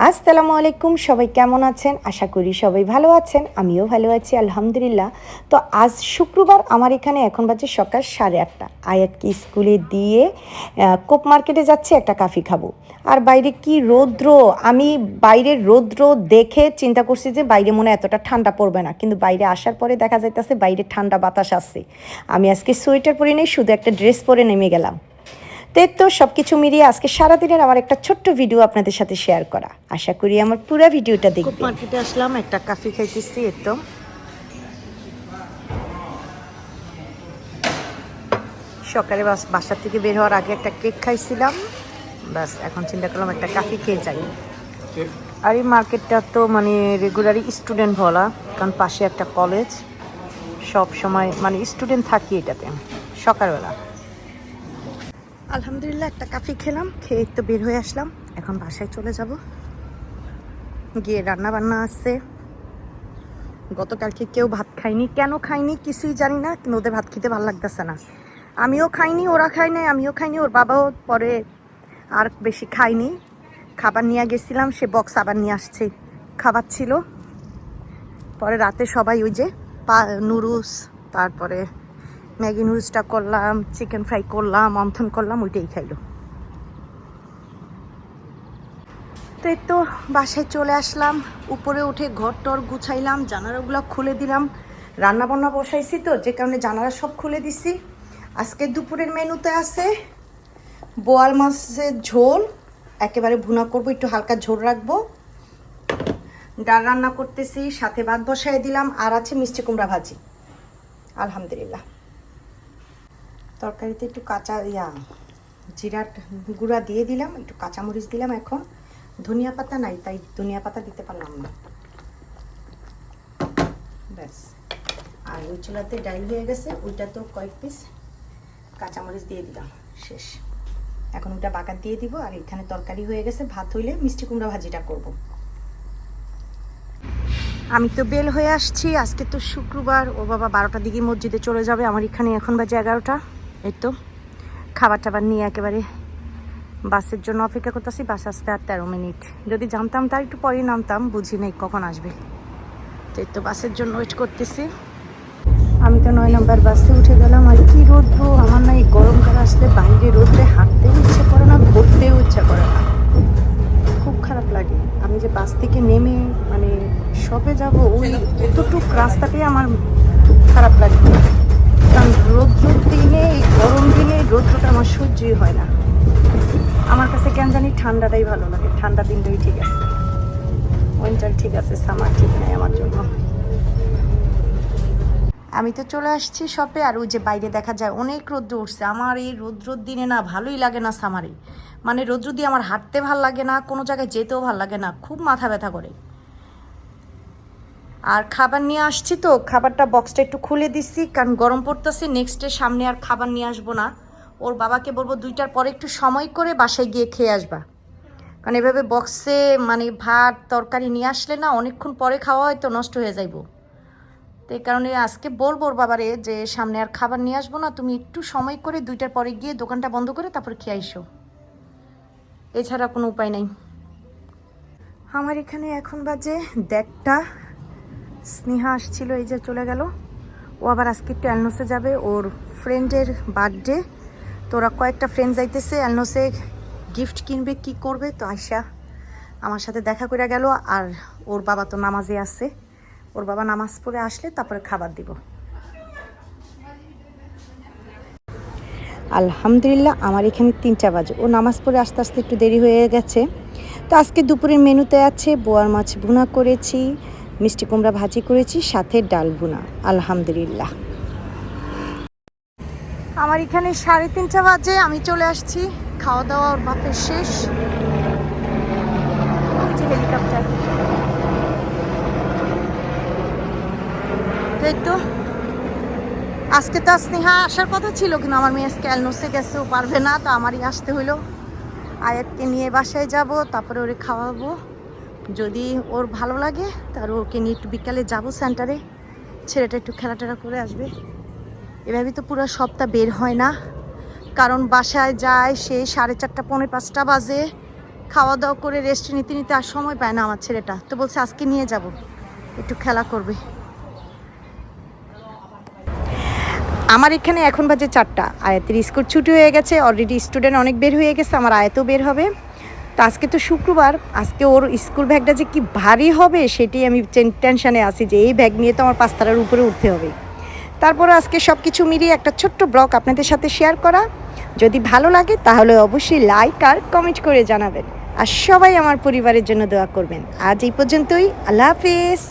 আসসালামু আলাইকুম, সবাই কেমন আছেন? আশা করি সবাই ভালো আছেন, আমিও ভালো আছি আলহামদুলিল্লাহ। তো আজ শুক্রবার, আমার এখানে এখন বাজে সকাল 8:30। আয়াতকে স্কুলে দিয়ে কোপ মার্কেটে যাচ্ছি, একটা কফি খাবো। আর বাইরে কি রৌদ্র! আমি বাইরের রৌদ্র দেখে চিন্তা করছি যে বাইরে মনে হয় এতটা ঠান্ডা পড়বে না, কিন্তু বাইরে আসার পরে দেখা যাইতেছে বাইরে ঠান্ডা বাতাস আছে। আমি আজকে সোয়েটার পরে নেই, শুধু একটা ড্রেস পরে নেমে গেলাম। তো সব কিছু মিলিয়ে আজকে সারাদিনের আমার একটা ছোট্ট ভিডিও আপনাদের সাথে শেয়ার করা। আশা করি আমার পুরো ভিডিওটা দেখবেন। মার্কেটে আসলাম, একটা কফি খাইতেছি। তো সকালে বাসা থেকে বের হওয়ার আগে একটা কেক খাইছিলাম, বাস এখন চিন্তা করলাম একটা কফি খেয়ে যাই। আর এই মার্কেটটা তো মানে রেগুলারই স্টুডেন্ট ভরা, কারণ পাশে একটা কলেজ, সব সময় মানে স্টুডেন্ট থাকি এটাতে সকালবেলা। আলহামদুলিল্লাহ একটা কফি খেলাম, খেয়ে তো বের হয়ে আসলাম। এখন বাসায় চলে যাব, গিয়ে রান্না বান্না আছে। গতকালকে কেউ ভাত খায়নি, কেন খায়নি কিছুই জানি না, কিন্তু ওদের ভাত খেতে ভালো লাগতেছে না। আমিও খাইনি, ওরা খায় নাই, আমিও খাইনি, ওর বাবাও পরে আর বেশি খায়নি। খাবার নিয়ে গেছিলাম, সে বক্স আবার নিয়ে আসছে, খাবার ছিল। পরে রাতে সবাই ওই যে নুডলস, তারপরে ম্যাগি নুডলসটা করলাম, চিকেন ফ্রাই করলাম, মন্থন করলাম, ওইটাই খাইলো। তো এই তো বাসায় চলে আসলাম, উপরে উঠে ঘর টর গুছাইলাম, জানালাগুলো খুলে দিলাম। রান্না বান্না বসাইছি তো, যে কারণে জানালা সব খুলে দিছি। আজকে দুপুরের মেনুতে আছে বোয়াল মাছের ঝোল, একেবারে ভুনা করবো, একটু হালকা ঝোল রাখবো। ডাল রান্না করতেছি, সাথে ভাত বসাই দিলাম, আর আছে মিষ্টি কুমড়া ভাজি। আলহামদুলিল্লাহ। তরকারিতে একটু কাঁচা জিরা গুঁড়া দিয়ে দিলাম, একটু কাঁচামরিচ দিলাম। এখন ধনিয়া পাতা নাই, তাই ধনিয়া পাতা দিতে পারলাম না, ব্যাস। আর ওই চুলাতে ডাল হয়ে গেছে, ওইটা তো কয়েক পিস কাঁচামরিচ দিয়ে দিলাম, শেষ। এখন ওটা বাগার দিয়ে দিব। আর এখানে তরকারি হয়ে গেছে, ভাত হইলে মিষ্টি কুমড়া ভাজিটা করব। আমি তো বেল হয়ে আসছি, আজকে তো শুক্রবার। ও বাবা 12টার দিকে মসজিদে চলে যাবে, আমার এখানে এখন বাজে 11টা। এই তো খাবার টাবার নিয়ে একেবারে বাসের জন্য অপেক্ষা করতেছি। বাস আসতে আর 13 মিনিট। যদি জানতাম তার একটু পরেই নামতাম, বুঝি নেই কখন আসবে। তো এই তো বাসের জন্য ওয়েট করতেছি। আমি তো 9 নম্বর বাসে উঠে গেলাম। আর কি রোদ্র! আমার না এই গরমকাল আসলে বাইরে রোদ্রে হাঁটতেও ইচ্ছে করে না, ঘুরতেও ইচ্ছা করে না, খুব খারাপ লাগে। আমি যে বাস থেকে নেমে মানে শপে যাব, ওই এতটুক রাস্তাটাই আমার খারাপ লাগে। কারণ রৌদ্রের দিনে, এই গরম দিনে রৌদ্রটা আমার সহ্যই হয় না। আমার কাছে কেন জানি ঠান্ডাটাই ভালো লাগে, ঠান্ডা দিনটাই ঠিক আছে। উইন্টার ঠিক আছে, সামার ঠিক নাই আমার জন্য। আমি তো চলে আসছি শপে। আর ওই যে বাইরে দেখা যায় অনেক রৌদ্র উঠছে। আমার এই রৌদ্রর দিনে না ভালোই লাগে না সামারে, মানে রৌদ্র দিয়ে আমার হাঁটতে ভাল লাগে না, কোনো জায়গায় যেতেও ভাল লাগে না, খুব মাথা ব্যথা করে। আর খাবার নিয়ে আসছি তো, খাবারটা বক্সটা একটু খুলে দিচ্ছি, কারণ গরম পড়তেছে। নেক্সটে সামনে আর খাবার নিয়ে আসবো না, ওর বাবাকে বলবো 2টার পরে একটু সময় করে বাসায় গিয়ে খেয়ে আসবা। কারণ এভাবে বক্সে মানে ভাত তরকারি নিয়ে আসলে না অনেকক্ষণ পরে খাওয়া হয়তো নষ্ট হয়ে যাইব। তো এই কারণে আজকে বলবো ওর বাবারে যে সামনে আর খাবার নিয়ে আসবো না, তুমি একটু সময় করে 2টার পরে গিয়ে দোকানটা বন্ধ করে তারপর খেয়ে আইসো, এছাড়া কোনো উপায় নাই। আমার এখানে এখন বাজে 1:30। স্নেহা আসছিল, এই যে চলে গেল। ও আবার আজকে একটু অ্যালনোসে যাবে, ওর ফ্রেন্ডের বার্থডে। তো ওরা কয়েকটা ফ্রেন্ড যাইতেছে অ্যালনোসে, গিফট কিনবে কি করবে। তো আয়শা আমার সাথে দেখা করে গেল। আর ওর বাবা তো নামাজে আছে, ওর বাবা নামাজ পড়ে আসলে তারপরে খাবার দিব। আলহামদুলিল্লাহ আমার এখানে 3টা বাজে, ও নামাজ পড়ে আস্তে আস্তে একটু দেরি হয়ে গেছে। তো আজকে দুপুরের মেনুতে আছে বোয়াল মাছ ভুনা করেছি, মিষ্টি কুমড়া ভাজি করেছি, সাথে ডাল ভুনা। আলহামদুলিল্লাহ। আমার এখানে 3:30 বাজে, আমি চলে আসছি। খাওয়া দাওয়া ওর বাপের শেষ। হেলিকপ্টার তো আজকে তো স্নেহা আসার কথা ছিল, কিন্তু আমার মেয়ে আজকে অ্যালনোসে গেছে, ও পারবে না, তো আমারই আসতে হইলো। আয়াতকে নিয়ে বাসায় যাব, তারপরে ওরে খাওয়াবো। যদি ওর ভালো লাগে তার ওকে নিয়ে একটু বিকালে যাব সেন্টারে, ছেলেটা একটু খেলাটেলা করে আসবে। এভাবে তো পুরো সপ্তাহ বের হয় না, কারণ বাসায় যায় সে 4:30 পৌনে 5টা বাজে, খাওয়া দাওয়া করে রেস্ট নিতে নিতে আর সময় পায় না আমার ছেলেটা, তো বলছে আজকে নিয়ে যাব, একটু খেলা করবে। আমার এখানে এখন বাজে 4টা, আয়াতের স্কুল ছুটি হয়ে গেছে, অলরেডি স্টুডেন্ট অনেক বের হয়ে গেছে, আমার আয়াতও বের হবে। তো আজকে তো শুক্রবার, আজকে ওর স্কুল ব্যাগটা যে কি ভারী হবে সেটাই আমি টেনশানে আছি, যে এই ব্যাগ নিয়ে তো আমার 5 তলার উপরে উঠতে হবে। তারপরে আজকে সব কিছু মিলিয়ে একটা ছোট্ট ব্লগ আপনাদের সাথে শেয়ার করা। যদি ভালো লাগে তাহলে অবশ্যই লাইক আর কমেন্ট করে জানাবেন, আর সবাই আমার পরিবারের জন্য দোয়া করবেন। আজ এই পর্যন্তই, আল্লাহ হাফিজ।